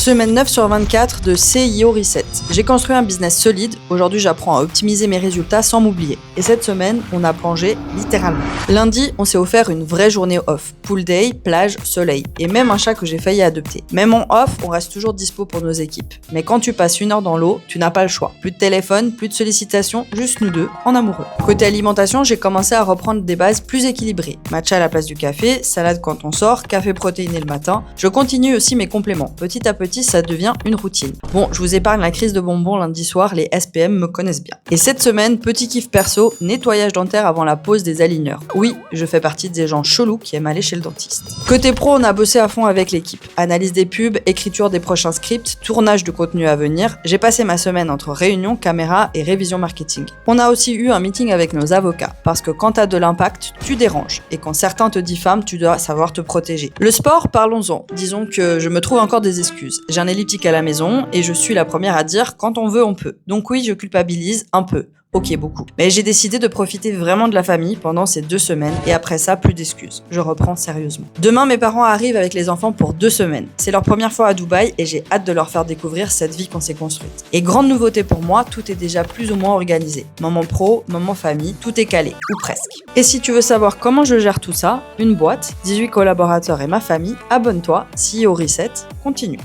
Semaine 9 sur 24 de CIO Reset. J'ai construit un business solide, aujourd'hui j'apprends à optimiser mes résultats sans m'oublier. Et cette semaine, on a plongé littéralement. Lundi, on s'est offert une vraie journée off. Pool day, plage, soleil. Et même un chat que j'ai failli adopter. Même en off, on reste toujours dispo pour nos équipes. Mais quand tu passes 1 heure dans l'eau, tu n'as pas le choix. Plus de téléphone, plus de sollicitations, juste nous deux, en amoureux. Côté alimentation, j'ai commencé à reprendre des bases plus équilibrées. Matcha à la place du café, salade quand on sort, café protéiné le matin. Je continue aussi mes compléments. Petit à petit, ça devient une routine. Bon, je vous épargne la crise de bonbons lundi soir, les SPM me connaissent bien. Et cette semaine, petit kiff perso, nettoyage dentaire avant la pause des aligneurs. Oui, je fais partie des gens chelous qui aiment aller chez le dentiste. Côté pro, on a bossé à fond avec l'équipe. Analyse des pubs, écriture des prochains scripts, tournage de contenu à venir. J'ai passé ma semaine entre réunion, caméra et révision marketing. On a aussi eu un meeting avec nos avocats, parce que quand t'as de l'impact, tu déranges. Et quand certains te diffament, tu dois savoir te protéger. Le sport, parlons-en. Disons que je me trouve encore des excuses. J'ai un elliptique à la maison et je suis la première à dire quand on veut, on peut. Donc oui, je culpabilise un peu. Ok, beaucoup. Mais j'ai décidé de profiter vraiment de la famille pendant ces 2 semaines et après ça, plus d'excuses. Je reprends sérieusement. Demain, mes parents arrivent avec les enfants pour 2 semaines. C'est leur première fois à Dubaï et j'ai hâte de leur faire découvrir cette vie qu'on s'est construite. Et grande nouveauté pour moi, tout est déjà plus ou moins organisé. Moment pro, moment famille, tout est calé, ou presque. Et si tu veux savoir comment je gère tout ça, une boîte, 18 collaborateurs et ma famille, abonne-toi, CIO Reset, continue.